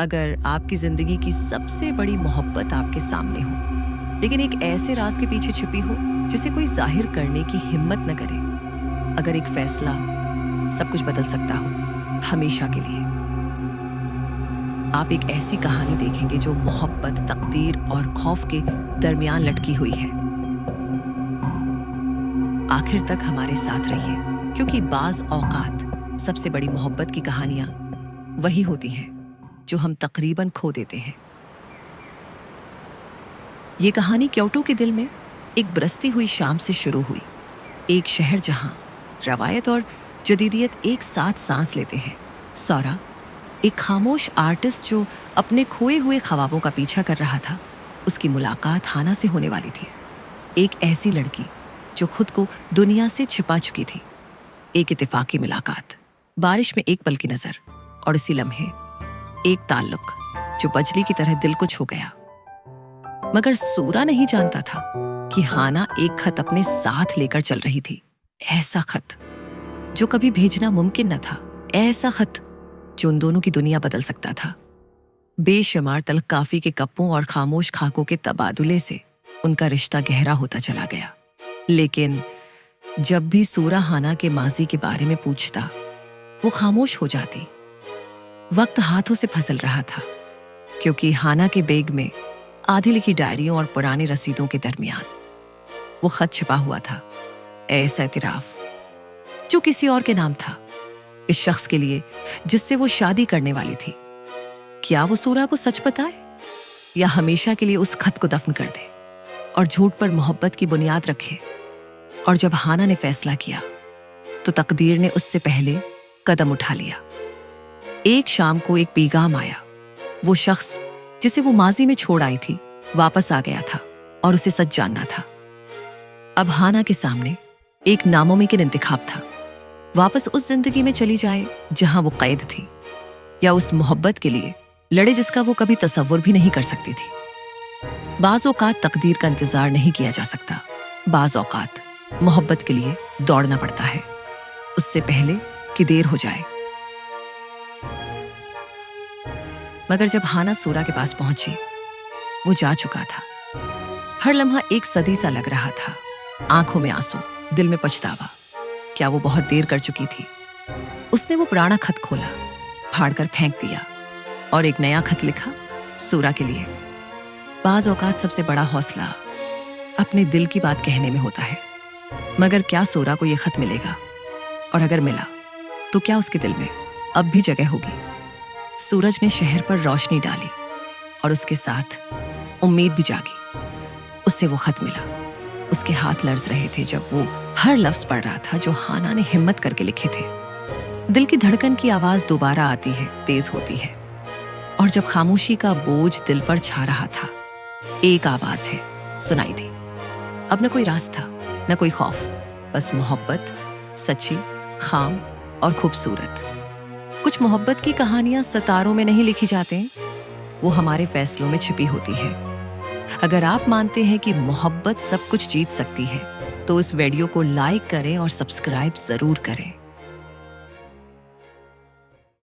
अगर आपकी जिंदगी की सबसे बड़ी मोहब्बत आपके सामने हो, लेकिन एक ऐसे राज के पीछे छिपी हो जिसे कोई जाहिर करने की हिम्मत न करे, अगर एक फैसला सब कुछ बदल सकता हो हमेशा के लिए, आप एक ऐसी कहानी देखेंगे जो मोहब्बत, तकदीर और खौफ के दरमियान लटकी हुई है। आखिर तक हमारे साथ रहिए, क्योंकि बाज औकात सबसे बड़ी मोहब्बत की कहानियां वही होती हैं जो हम तकरीबन खो देते हैं। ये कहानी क्योटो के दिल में एक बरसती हुई शाम से शुरू हुई। एक शहर जहां रवायत और जदीदियत एक साथ सांस लेते हैं। सौरा, एक खामोश आर्टिस्ट जो अपने खोए हुए ख्वाबों का पीछा कर रहा था, उसकी मुलाकात हाना से होने वाली थी। एक ऐसी लड़की जो खुद को दुनिया से छिपा चुकी थी। एक इत्तेफाकी मुलाकात, बारिश में एक पल की नजर, और इसी लम्हे एक ताल्लुक जो बजली की तरह दिल को छू गया। मगर सूरा नहीं जानता था कि हाना एक खत अपने साथ लेकर चल रही थी। ऐसा खत जो कभी भेजना मुमकिन न था, ऐसा खत जो उन दोनों की दुनिया बदल सकता था। बेशुमार तल्ख काफी के कप्पों और खामोश खाकों के तबादुले से उनका रिश्ता गहरा होता चला गया। लेकिन जब भी सूरा हाना के माजी के बारे में पूछता, वो खामोश हो जाती। वक्त हाथों से फिसल रहा था, क्योंकि हाना के बैग में आधी लिखी डायरियों और पुरानी रसीदों के दरमियान वो खत छिपा हुआ था। ऐसा एतराफ जो किसी और के नाम था, इस शख्स के लिए जिससे वो शादी करने वाली थी। क्या वो सूरा को सच बताए या हमेशा के लिए उस खत को दफन कर दे और झूठ पर मोहब्बत की बुनियाद रखे? और जब हाना ने फैसला किया तो तकदीर ने उससे पहले कदम उठा लिया। एक शाम को एक पैगाम आया। वो शख्स जिसे वो माजी में छोड़ आई थी वापस आ गया था और उसे सच जानना था। अब हाना के सामने एक नामुमकिन इंतखाब था। वापस उस जिंदगी में चली जाए जहां वो कैद थी, या उस मोहब्बत के लिए लड़े जिसका वो कभी तसव्वुर भी नहीं कर सकती थी। बाज औकात तकदीर का इंतजार नहीं किया जा सकता। बाज औकात मोहब्बत के लिए दौड़ना पड़ता है, उससे पहले कि देर हो जाए। मगर जब हाना सूरा के पास पहुंची, वो जा चुका था। हर लम्हा एक सदी सा लग रहा था। आंखों में आंसू, दिल में पछतावा। क्या वो बहुत देर कर चुकी थी? उसने वो पुराना खत खोला, फाड़कर फेंक दिया और एक नया खत लिखा, सूरा के लिए। बाज औकात सबसे बड़ा हौसला अपने दिल की बात कहने में होता है। मगर क्या सूरा को ये खत मिलेगा? और अगर मिला तो क्या उसके दिल में अब भी जगह होगी? सूरज ने शहर पर रोशनी डाली और उसके साथ उम्मीद भी जागी। उससे वो खत मिला। उसके हाथ लर्ज रहे थे जब वो हर लफ्ज पढ़ रहा था जो हाना ने हिम्मत करके लिखे थे। दिल की धड़कन की आवाज दोबारा आती है, तेज होती है। और जब खामोशी का बोझ दिल पर छा रहा था, एक आवाज है सुनाई दी। अब न कोई राज था, न कोई खौफ, बस मोहब्बत, सच्ची, खाम और खूबसूरत। कुछ मोहब्बत की कहानियां सितारों में नहीं लिखी जाते, वो हमारे फैसलों में छिपी होती है। अगर आप मानते हैं कि मोहब्बत सब कुछ जीत सकती है, तो इस वीडियो को लाइक करें और सब्सक्राइब जरूर करें।